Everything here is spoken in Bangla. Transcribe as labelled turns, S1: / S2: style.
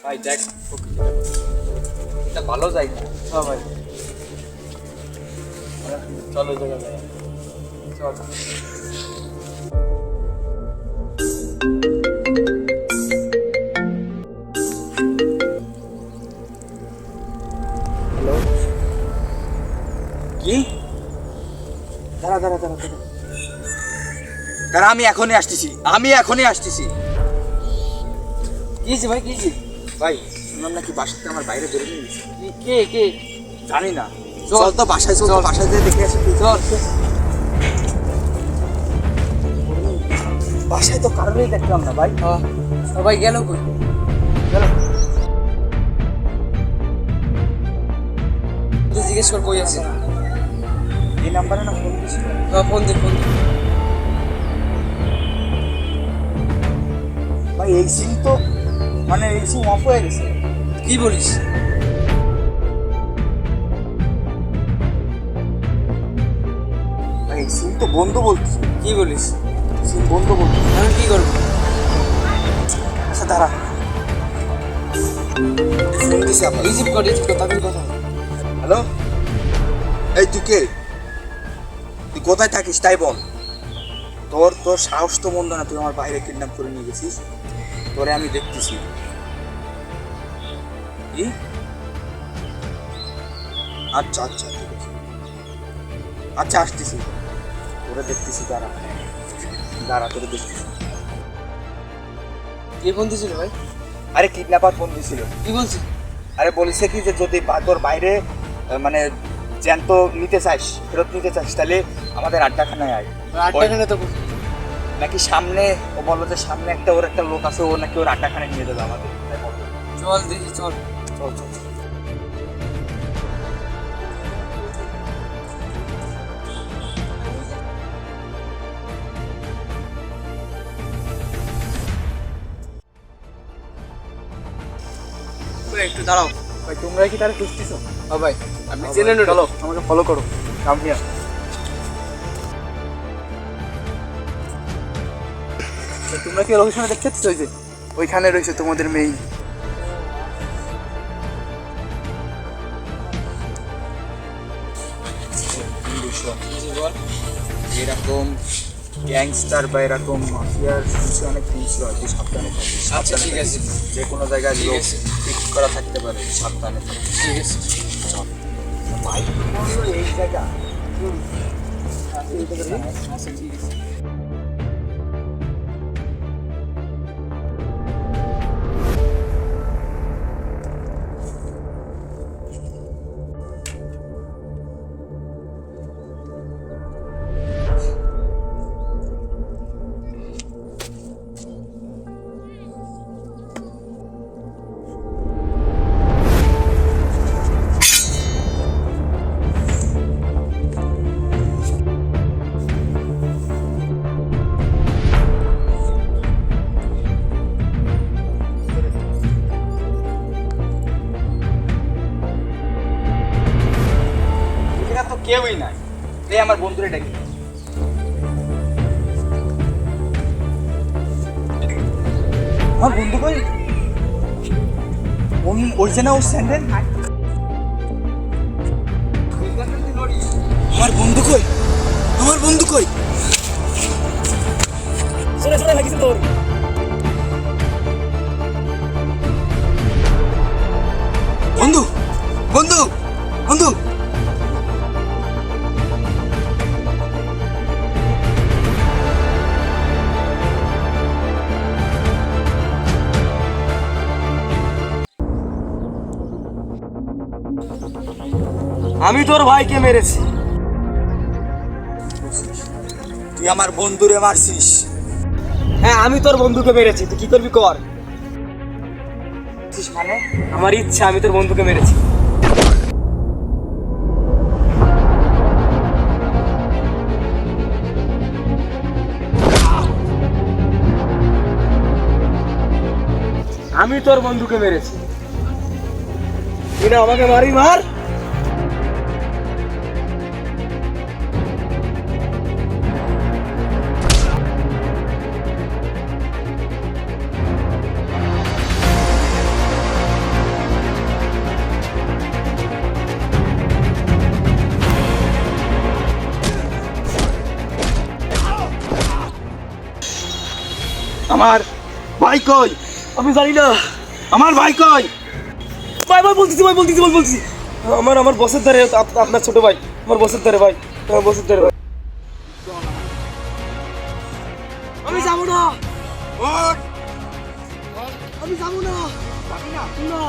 S1: ভাই দেখ এটা ভালো জায়গা।
S2: হ্যাঁ ভাই
S1: চলো জায়গা যাই।
S2: চল।
S1: হ্যালো কি? দাঁড়া দাঁড়া দাঁড়া দাঁড়া দাঁড়া, আমি এখনই আসতেছি।
S2: কি হয়েছে ভাই, কি হয়েছে?
S1: ভাই শুনলাম নাকি বাসাতে আমার বাইরে ধরে নিয়ে গেছে।
S2: কে কে?
S1: জানি না, চল তো বাসায়, চল বাসায় যেয়ে দেখে আসি।
S2: চল।
S1: বাসায় তো কারণেই দেখলাম না ভাই।
S2: সবাই গেল কই?
S1: গেল
S2: তুই জিজ্ঞেস কর কই আছে।
S1: এই নাম্বারে না ফোন দিয়েছিল।
S2: ফোন দে।
S1: ভাই এই সিম তো মানে এই সিম অফ হয়ে গেছে।
S2: কি বলিস?
S1: ভাই এই সিম তো বন্ধ বলতেছে।
S2: কি বলিস?
S1: সিম বন্ধ বলতেছে।
S2: আমি কি করবো?
S1: আচ্ছা দাঁড়া, ফোন দিছে আপনার।
S2: রিসিভ কর তাদের কথা।
S1: হ্যালো, এই তুই কে? তুই কোথায় থাকিস তাই বল। তোর সাহস তো মন্দ না, তুই আমার বাইরে কিডন্যাপ করে নিয়ে গেছিস। তোরে আমি দেখতেছি। কি? আচ্ছা আচ্ছা ঠিক আছে, আচ্ছা আসতেছি, তোরে দেখতেছি। দাঁড়া তোরে দেখতেছি।
S2: কে ফোন দিয়েছিল ভাই?
S1: আরে কিডন্যাপার ফোন দিছিল।
S2: কি বলছিস?
S1: আরে বলিস কি যে যদি তোর বাইরে মানে জ্যান্ত নিতে চাস, ফেরত নিতে চাস, তাহলে আমাদের আড্ডাখানায় আয়।
S2: আড্ডাখানে তো
S1: নাকি সামনে, ও বললো যে সামনে ওর একটা লোক আছে, ও নাকি ওর আড্ডাখানায় নিয়ে যাবে আমাদের। তাই বললো।
S2: চল দেখি, চল।
S1: চল চল চল।
S2: একটু দাঁড়াও
S1: ভাই তোমরা কি তারা খুঁজতেছো?
S2: হ্যাঁ ভাই, আপনি জেনে নিন।
S1: চলো আমাকে ফলো করো। Come here. তোমরা কি লোকেশনে দেখতে পাচ্ছ? ওই যে ওইখানে রয়েছে তোমাদের মেইন। এরকম গ্যাংস্টার বা এরকম মাফিয়ার কিছু অনেক জিনিস রয়, তুই সাবধানে থাকিস।
S2: আচ্ছা ঠিক আছে,
S1: যে কোনো জায়গায়
S2: ঠিক
S1: লোক
S2: আছে।
S1: ফিক্স করা থাকতে পারে, সাবধানে থাকিস।
S2: ঠিক আছে।
S1: চল ভাই, এই জায়গা
S2: আচ্ছা ঠিক আছে।
S1: তো কেউই নাই। এই আমার বন্ধুরে ডাকি। আমার বন্ধু কই? ওই যে না ওর স্যান্ডেল। আমার বন্ধু কই? আমার বন্ধু কই? চলে লাগিস তোর। বন্ধু বন্ধু বন্ধু,
S2: আমি তোর ভাইকে মেরেছি।
S1: তুই আমার বন্ধুরে মারছিস?
S2: হ্যাঁ, আমি তোর বন্ধুকে মেরেছি। তুই কি করবি কর।
S1: মানে
S2: আমার ইচ্ছা, আমি তোর বন্ধুকে মেরেছি। আমি তোর বন্ধুকে মেরেছি। তুই না আমাকে মার।
S1: আমার ভাই কই?
S2: আমি জানি না।
S1: আমার ভাই কই?
S2: ভাই ভাই বলতেছি। আমার বসের ধারে আপনার ছোট ভাই, আমার বসের ধারে ভাই, আমার বসের ধারে ভাই। আমি যাবো না,
S1: ওঠ!
S2: আমি যাবো না।
S1: যাবি না?
S2: না